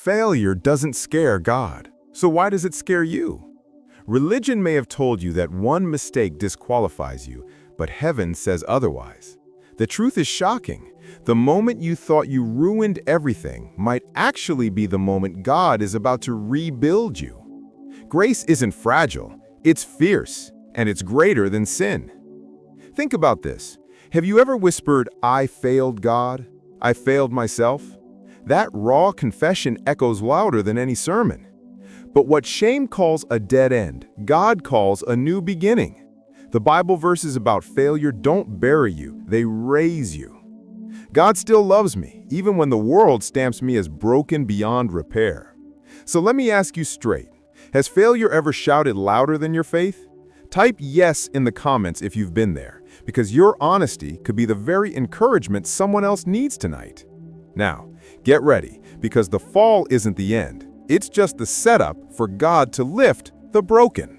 Failure doesn't scare God. So why does it scare you? Religion may have told you that one mistake disqualifies you, but heaven says otherwise. The truth is shocking. The moment you thought you ruined everything might actually be the moment God is about to rebuild you. Grace isn't fragile, it's fierce, and it's greater than sin. Think about this. Have you ever whispered, "I failed God? I failed myself"? That raw confession echoes louder than any sermon. But what shame calls a dead end, God calls a new beginning. The Bible verses about failure don't bury you, they raise you. God still loves me, even when the world stamps me as broken beyond repair. So let me ask you straight. Has failure ever shouted louder than your faith? Type yes in the comments if you've been there, because your honesty could be the very encouragement someone else needs tonight. Now, get ready, because the fall isn't the end. It's just the setup for God to lift the broken.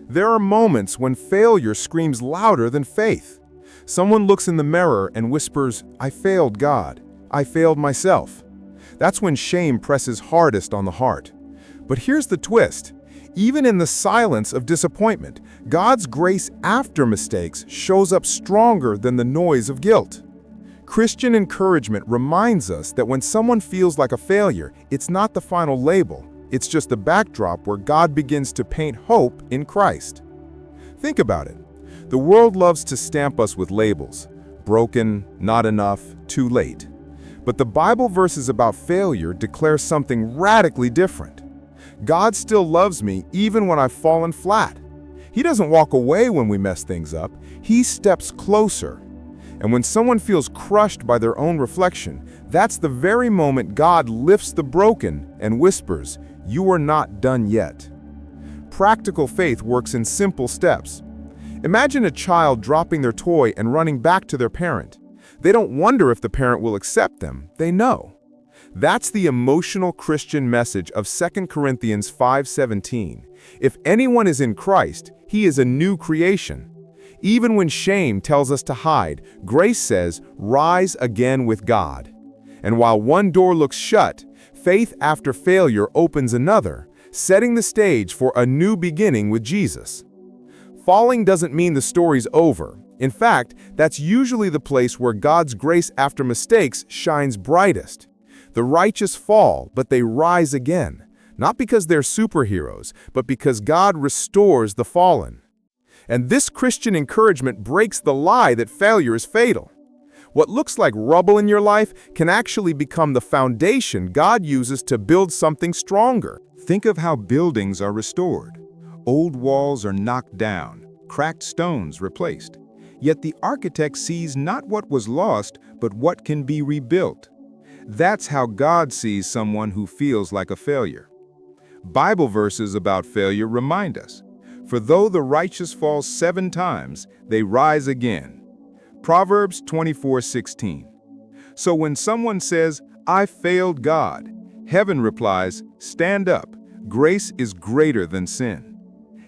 There are moments when failure screams louder than faith. Someone looks in the mirror and whispers, "I failed God. I failed myself." That's when shame presses hardest on the heart. But here's the twist. Even in the silence of disappointment, God's grace after mistakes shows up stronger than the noise of guilt. Christian encouragement reminds us that when someone feels like a failure, it's not the final label. It's just a backdrop where God begins to paint hope in Christ. Think about it. The world loves to stamp us with labels: broken, not enough, too late. But the Bible verses about failure declare something radically different. God still loves me even when I've fallen flat. He doesn't walk away when we mess things up. He steps closer. And when someone feels crushed by their own reflection, that's the very moment God lifts the broken and whispers, "You are not done yet." Practical faith works in simple steps. Imagine a child dropping their toy and running back to their parent. They don't wonder if the parent will accept them. They know. That's the emotional Christian message of 2 Corinthians 5:17. If anyone is in Christ, he is a new creation. Even when shame tells us to hide, grace says, "Rise again with God." And while one door looks shut, faith after failure opens another, setting the stage for a new beginning with Jesus. Falling doesn't mean the story's over. In fact, that's usually the place where God's grace after mistakes shines brightest. The righteous fall, but they rise again, not because they're superheroes, but because God restores the fallen. And this Christian encouragement breaks the lie that failure is fatal. What looks like rubble in your life can actually become the foundation God uses to build something stronger. Think of how buildings are restored. Old walls are knocked down, cracked stones replaced. Yet the architect sees not what was lost, but what can be rebuilt. That's how God sees someone who feels like a failure. Bible verses about failure remind us, "For though the righteous fall 7 times, they rise again." Proverbs 24:16. So when someone says, "I failed God," heaven replies, "Stand up. Grace is greater than sin."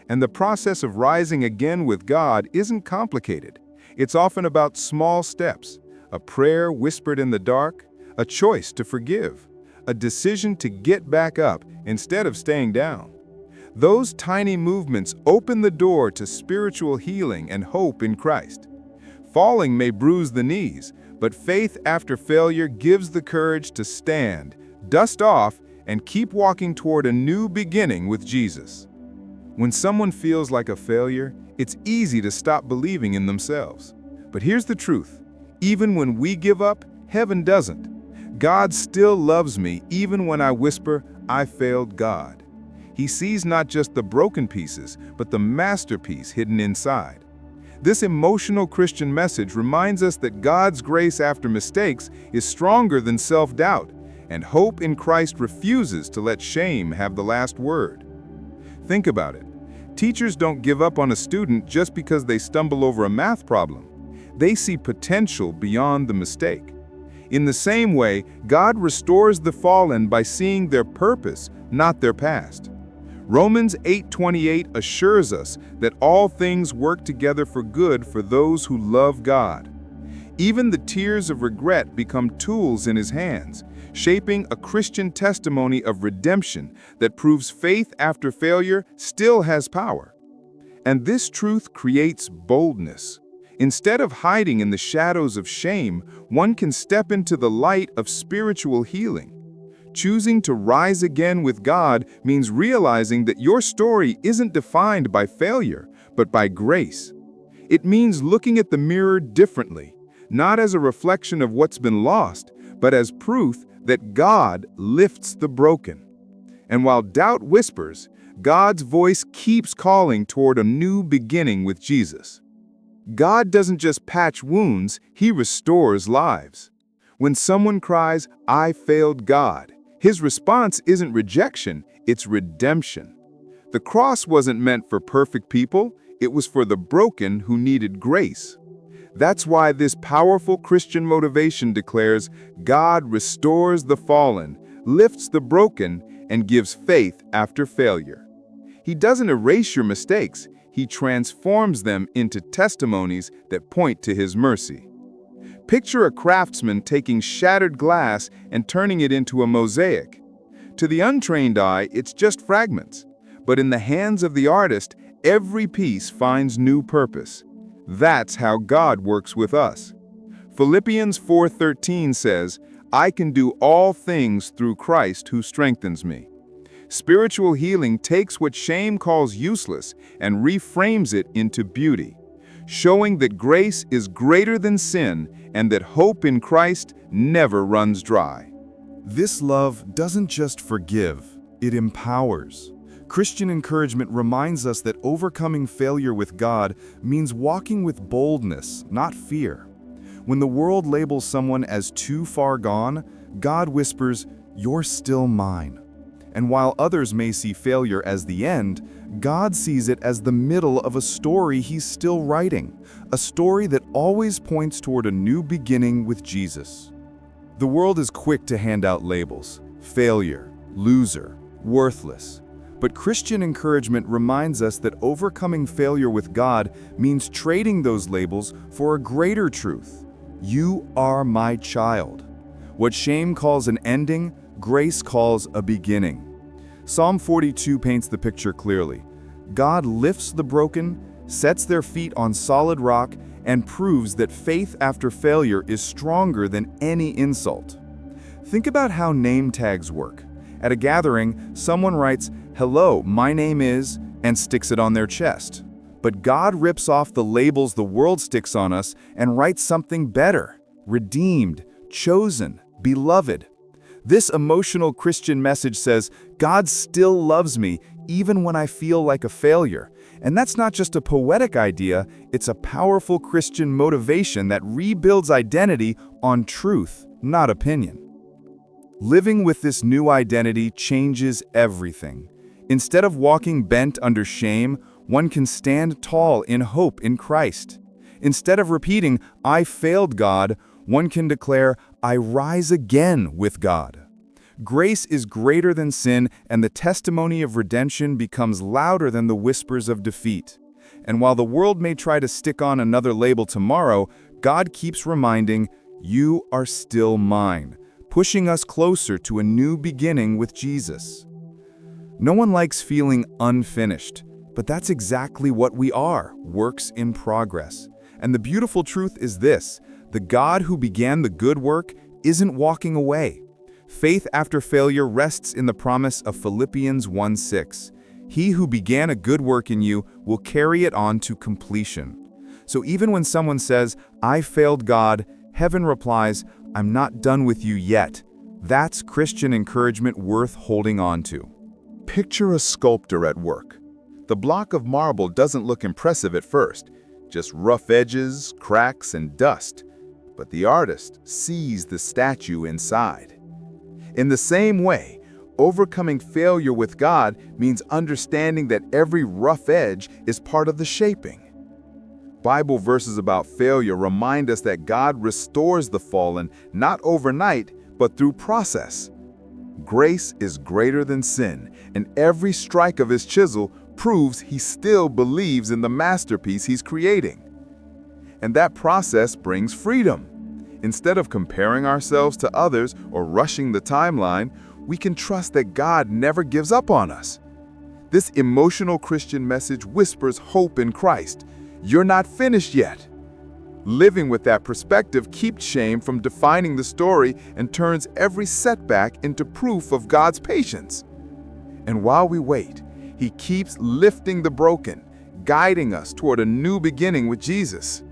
And the process of rising again with God isn't complicated. It's often about small steps: a prayer whispered in the dark, a choice to forgive, a decision to get back up instead of staying down. Those tiny movements open the door to spiritual healing and hope in Christ. Falling may bruise the knees, but faith after failure gives the courage to stand, dust off, and keep walking toward a new beginning with Jesus. When someone feels like a failure, it's easy to stop believing in themselves. But here's the truth: even when we give up, heaven doesn't. God still loves me even when I whisper, "I failed God." He sees not just the broken pieces, but the masterpiece hidden inside. This emotional Christian message reminds us that God's grace after mistakes is stronger than self-doubt, and hope in Christ refuses to let shame have the last word. Think about it. Teachers don't give up on a student just because they stumble over a math problem. They see potential beyond the mistake. In the same way, God restores the fallen by seeing their purpose, not their past. Romans 8:28 assures us that all things work together for good for those who love God. Even the tears of regret become tools in His hands, shaping a Christian testimony of redemption that proves faith after failure still has power. And this truth creates boldness. Instead of hiding in the shadows of shame, one can step into the light of spiritual healing. Choosing to rise again with God means realizing that your story isn't defined by failure, but by grace. It means looking at the mirror differently, not as a reflection of what's been lost, but as proof that God lifts the broken. And while doubt whispers, God's voice keeps calling toward a new beginning with Jesus. God doesn't just patch wounds, He restores lives. When someone cries, "I failed God," His response isn't rejection, it's redemption. The cross wasn't meant for perfect people, it was for the broken who needed grace. That's why this powerful Christian motivation declares, God restores the fallen, lifts the broken, and gives faith after failure. He doesn't erase your mistakes, He transforms them into testimonies that point to His mercy. Picture a craftsman taking shattered glass and turning it into a mosaic. To the untrained eye, it's just fragments. But in the hands of the artist, every piece finds new purpose. That's how God works with us. Philippians 4:13 says, "I can do all things through Christ who strengthens me." Spiritual healing takes what shame calls useless and reframes it into beauty, showing that grace is greater than sin and that hope in Christ never runs dry. This love doesn't just forgive, it empowers. Christian encouragement reminds us that overcoming failure with God means walking with boldness, not fear. When the world labels someone as too far gone, God whispers, "You're still mine." And while others may see failure as the end, God sees it as the middle of a story He's still writing, a story that always points toward a new beginning with Jesus. The world is quick to hand out labels: failure, loser, worthless. But Christian encouragement reminds us that overcoming failure with God means trading those labels for a greater truth. You are my child. What shame calls an ending, grace calls a beginning. Psalm 42 paints the picture clearly. God lifts the broken, sets their feet on solid rock, and proves that faith after failure is stronger than any insult. Think about how name tags work. At a gathering, someone writes, "Hello, my name is," and sticks it on their chest. But God rips off the labels the world sticks on us and writes something better: redeemed, chosen, beloved. This emotional Christian message says, God still loves me even when I feel like a failure. And that's not just a poetic idea, it's a powerful Christian motivation that rebuilds identity on truth, not opinion. Living with this new identity changes everything. Instead of walking bent under shame, one can stand tall in hope in Christ. Instead of repeating, "I failed God," one can declare, "I rise again with God." Grace is greater than sin, and the testimony of redemption becomes louder than the whispers of defeat. And while the world may try to stick on another label tomorrow, God keeps reminding, "You are still mine," pushing us closer to a new beginning with Jesus. No one likes feeling unfinished, but that's exactly what we are, works in progress. And the beautiful truth is this: the God who began the good work isn't walking away. Faith after failure rests in the promise of Philippians 1:6. He who began a good work in you will carry it on to completion. So even when someone says, "I failed God," heaven replies, "I'm not done with you yet." That's Christian encouragement worth holding on to. Picture a sculptor at work. The block of marble doesn't look impressive at first, just rough edges, cracks, and dust. But the artist sees the statue inside. In the same way, overcoming failure with God means understanding that every rough edge is part of the shaping. Bible verses about failure remind us that God restores the fallen not overnight, but through process. Grace is greater than sin, and every strike of His chisel proves He still believes in the masterpiece He's creating. And that process brings freedom. Instead of comparing ourselves to others or rushing the timeline, we can trust that God never gives up on us. This emotional Christian message whispers hope in Christ. You're not finished yet. Living with that perspective keeps shame from defining the story and turns every setback into proof of God's patience. And while we wait, He keeps lifting the broken, guiding us toward a new beginning with Jesus.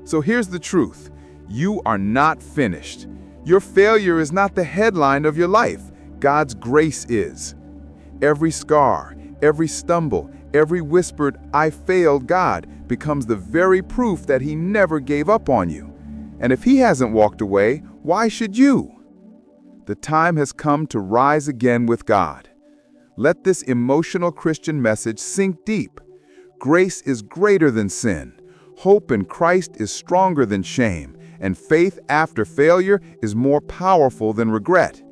So here's the truth. You are not finished. Your failure is not the headline of your life. God's grace is. Every scar, every stumble, every whispered, "I failed God," becomes the very proof that He never gave up on you. And if He hasn't walked away, why should you? The time has come to rise again with God. Let this emotional Christian message sink deep. Grace is greater than sin. Hope in Christ is stronger than shame. And faith after failure is more powerful than regret.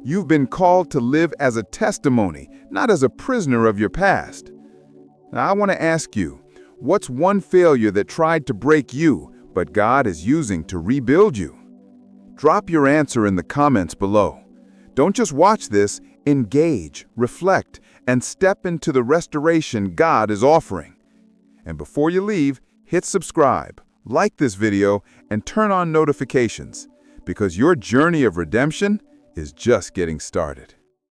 You've been called to live as a testimony, not as a prisoner of your past. Now, I want to ask you, what's one failure that tried to break you, but God is using to rebuild you? Drop your answer in the comments below. Don't just watch this, engage, reflect, and step into the restoration God is offering. And before you leave, hit subscribe, like this video, and turn on notifications, because your journey of redemption is just getting started.